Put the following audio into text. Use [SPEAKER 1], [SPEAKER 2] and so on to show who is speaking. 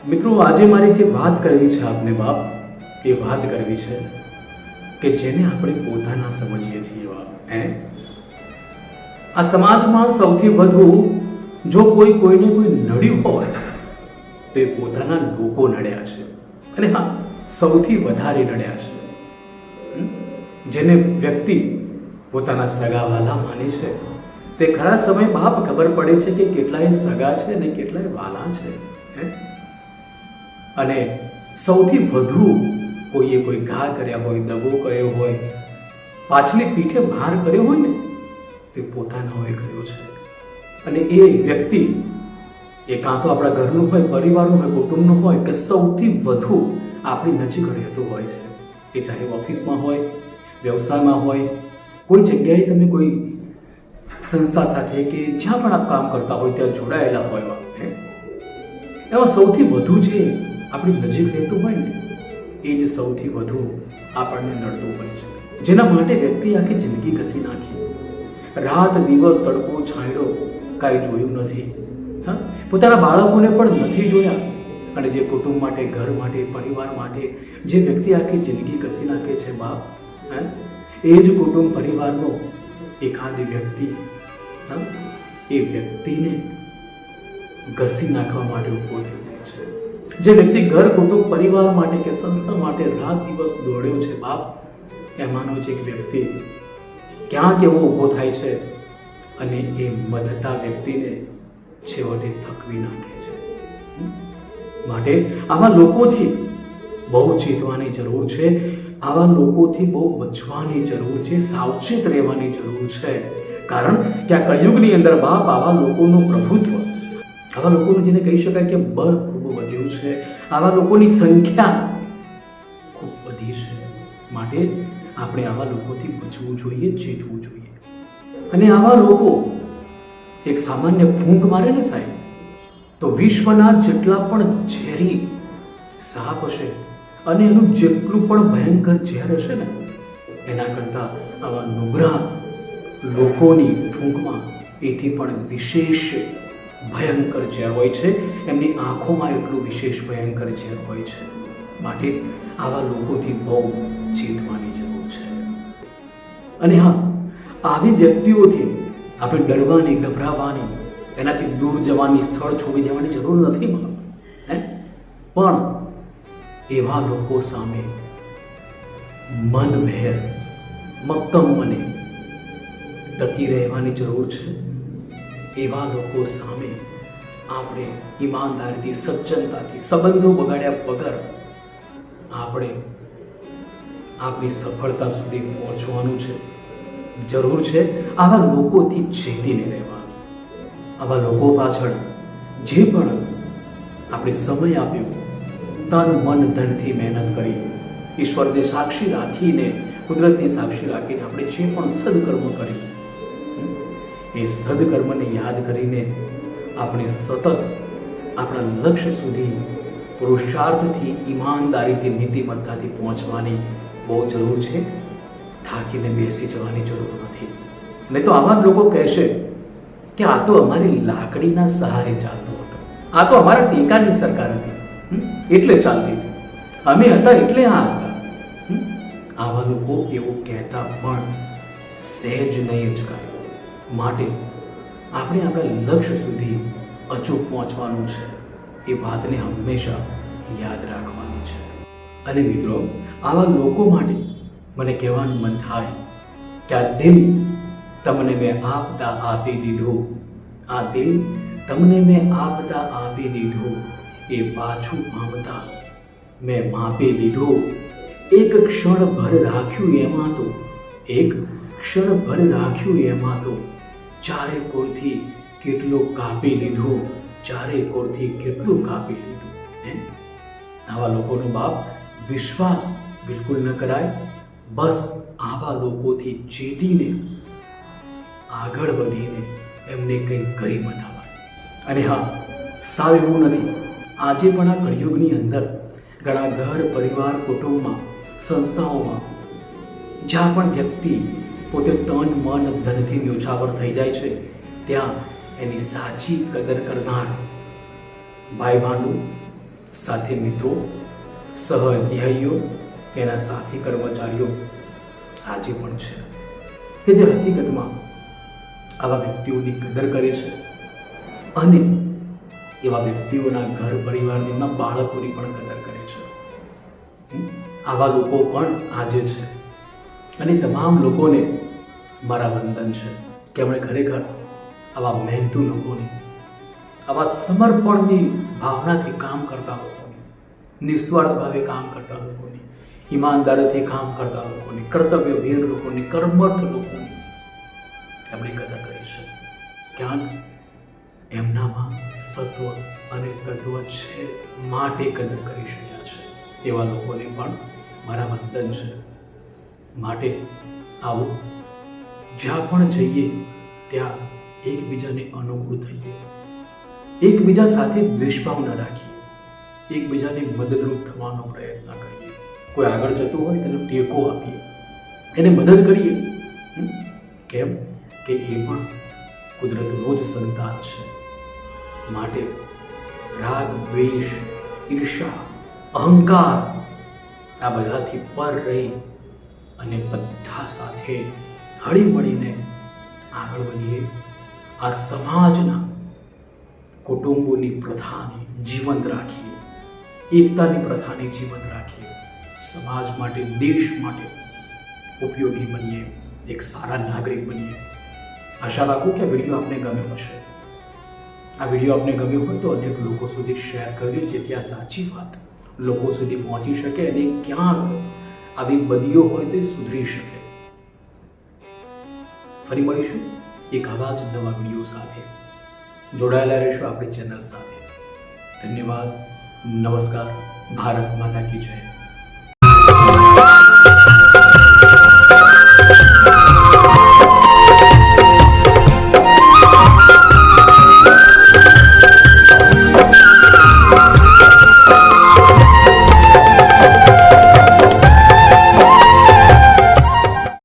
[SPEAKER 1] મિત્રો, આજે મારી જે વાત કરવી છે આપને બાપ, એ વાત કરવી છે કે જેને આપણે પોતાના સમજીએ છીએ બાપ. આ સમાજમાં સૌથી વધુ જો કોઈને નડ્યું હોય તો એ પોતાના લોકો નડ્યા છે. અને હા, સૌથી વધારે નડ્યા છે. જેને વ્યક્તિ પોતાના સગાવાલા માને છે તે ખરા સમય બાપ ખબર પડે છે કે કેટલાય સગા છે અને કેટલાય વાલા છે. અને સૌથી વધુ કોઈ ઘા કર્યા હોય, દગો કર્યો હોય, પાછલી પીઠે માર કર્યો હોય ને તે પોતાનાઓએ કર્યો છે. અને એ વ્યક્તિ એ કાં તો આપણા ઘરનું હોય, પરિવારનું હોય, કુટુંબનું હોય, કે સૌથી વધુ આપણી નજીક રહેતું હોય છે. એ ચાહે ઓફિસમાં હોય, વ્યવસાયમાં હોય, કોઈ જગ્યાએ તમે કોઈ સંસ્થા સાથે કે જ્યાં પણ આપ કામ કરતા હોય ત્યાં જોડાયેલા હોય, એમાં સૌથી વધુ જે આપણી નજીક રહેતું હોય ને એ જ સૌથી વધુ આપણને નડતું હોય છે. જેના માટે વ્યક્તિ આખી જિંદગી ઘસી નાખી, રાત દિવસ, તડકો છાંયડો કાંઈ જોયું નથી, પોતાના બાળકોને પણ નથી જોયા. અને જે કુટુંબ માટે, ઘર માટે, પરિવાર માટે જે વ્યક્તિ આખી જિંદગી ઘસી નાખે છે બાપ, એ જ કુટુંબ પરિવારનો એકાદ વ્યક્તિ એ વ્યક્તિને ઘસી નાખવા માટે ઊભો થઈ જાય છે. જે વ્યક્તિ ઘર, કુટુંબ, પરિવાર માટે કે સંસ્થા માટે રાત દિવસ દોડ્યો છે બાપ, એમાંનો જ એક વ્યક્તિ ક્યાંક એવો ઊભો થાય છે અને એ મથતા વ્યક્તિને છેવટે થકવી નાખે છે. માટે આવા લોકોથી બહુ ચેતવાની જરૂર છે, આવા લોકોથી બહુ બચવાની જરૂર છે, સાવચેત રહેવાની જરૂર છે. કારણ કે આ કળિયુગની અંદર બાપ આવા લોકોનું પ્રભુત્વ, આવા લોકોનું જેને કહી શકાય કે બળ ખૂબ વધ્યું છે, આવા લોકોની સંખ્યા ખૂબ વધી છે. માટે આપણે આવા લોકોથી બચવું જોઈએ, ચેતવું જોઈએ. અને આવા લોકો એક સામાન્ય ફૂંક મારે ને સાહેબ, તો વિશ્વના જેટલા પણ ઝેરી સાપ હશે અને એનું જેટલું પણ ભયંકર ઝેર હશે ને એના કરતાં આવા નુગરા લોકોની ફૂંકમાં એથી પણ વિશેષ ભયંકર ઝેર હોય છે. એમની આંખોમાં એટલું વિશેષ ભયંકર ઝેર હોય છે. માટે આવા લોકોથી બહુ ચેતવાની જરૂર છે. અને હા, આવી વ્યક્તિઓથી આપણે ડરવાની, ગભરાવાની, એનાથી દૂર જવાની, સ્થળ છોડી દેવાની જરૂર નથી બાપ. પણ એવા લોકો સામે મનભેર, મક્કમ મને ટકી રહેવાની જરૂર છે. એવા લોકો સામે આપણે ઈમાનદારીથી, સજ્જનતાથી, સંબંધો બગાડ્યા વગર આપણે આપણી સફળતા સુધી પહોંચવાનું છે. જરૂર છે આવા લોકોથી ચેતીને રહેવાનું. આવા લોકો પાછળ જે પણ આપણે સમય આપ્યો, તન મન ધનથી મહેનત કરી, ઈશ્વરને સાક્ષી રાખીને, કુદરતને સાક્ષી રાખીને આપણે જે પણ સદકર્મ કર્યું, એ સદકર્મને યાદ કરીને આપણે સતત આપણા લક્ષ્ય સુધી પુરુષાર્થથી, ઈમાનદારીથી, નીતિમત્તાથી પહોંચવાની બહુ જરૂર છે. થાકીને બેસી જવાની જરૂર નથી. નહીં તો આવા લોકો કહેશે કે આ તો અમારી લાકડીના સહારે ચાલતો હતો, આ તો અમારા ટેકાની સરકાર હતી એટલે ચાલતી હતી, અમે હતા એટલે આ હતા. આવા લોકો એવું કહેતા પણ સહેજ નહીં અચકાય. માટે આપણે આપણા લક્ષ્ય સુધી અચૂક પહોંચવાનું છે. એ વાતને હંમેશા યાદ રાખવાની છે. અને મિત્રો, આવા લોકો માટે મને કહેવાનું મન થાય કે આ દિલ તમને મેં આપતા આપી દીધું, આ દિલ તમને મેં આપતા આપી દીધું, એ પાછું પામતા મેં માપી લીધું. એક ક્ષણ ભર રાખ્યું એમાં તો, એક ક્ષણ ભર રાખ્યું એમાં તો, ચારે કોરથી કેટલું કાપી લીધું, ચારે કોરથી કેટલું કાપી લીધું. આવા લોકોનો બાપ વિશ્વાસ બિલકુલ ન કરાય. બસ આવા લોકોથી ચેતીને આગળ વધીને એમને કંઈક કરી બતાવાય. અને હા, સાવ એવું નથી. આજે પણ આ કળિયુગની અંદર ઘણા ઘર, પરિવાર, કુટુંબમાં, સંસ્થાઓમાં જ્યાં પણ વ્યક્તિ પોતે તન મન ધનથી ન્યોછાવર થઈ જાય છે, ત્યાં એની સાચી કદર કરનાર ભાઈ ભાંડુ સાથે મિત્રો, સહ અધ્યાયીઓ કે એના સાથી કર્મચારીઓ આજે પણ છે કે જે હકીકતમાં આવા વ્યક્તિઓની કદર કરે છે અને એવા વ્યક્તિઓના ઘર પરિવારની, એમના બાળકોની પણ કદર કરે છે. આવા લોકો પણ આજે છે અને તમામ લોકોને મારા વંદન છે કે એમણે ખરેખર આવા મહેનતુ લોકોને, આવા સમર્પણની ભાવનાથી કામ કરતા લોકોને, નિસ્વાર્થ ભાવે કામ કરતા લોકોની, ઈમાનદારીથી કામ કરતા લોકોની, કર્તવ્યભીર લોકોની, કર્મઠ લોકોની એમણે કદર કરી છે. ક્યાંક એમનામાં સત્વ અને તત્વ છે માટે કદર કરી શક્યા છે. એવા લોકોને પણ મારા વંદન છે. માટે આવો, જ્યાં પણ જઈએ ત્યાં એકબીજાને અનુકૂળ થઈએ, એકબીજા સાથે દ્વેષભાવ ન રાખીએ, એકબીજાને મદદરૂપ થવાનો પ્રયત્ન કરીએ. કોઈ આગળ જતું હોય તેને ટેકો આપીએ, એને મદદ કરીએ. કેમ કે એ પણ કુદરતનો જ સંતાન છે. માટે રાગ, દ્વેષ, ઈર્ષા, અહંકાર આ બધાથી પર રહી અને બધા સાથે હળી મળીને આગળ વધીએ. આ સમાજના કુટુંબોની પ્રથાને જીવંત રાખીએ, એકતાની પ્રથાને જીવંત રાખીએ, સમાજ માટે, દેશ માટે ઉપયોગી બનીએ, એક સારા નાગરિક બનીએ. આશા રાખું કે આ વિડીયો આપને ગમ્યો હશે. આ વિડીયો આપને ગમ્યો હોય તો અનેક લોકો સુધી શેર કરજો, જેથી આ સાચી વાત લોકો સુધી પહોંચી શકે અને ક્યાંક આવી બદીઓ હોય તો એ સુધરી શકે. ફરી મળીશું એક આવા જ નવા વિડીયો સાથે. જોડાયેલા રહેશો આપણી ચેનલ સાથે. ધન્યવાદ. નમસ્કાર. ભારત માતા કી જય.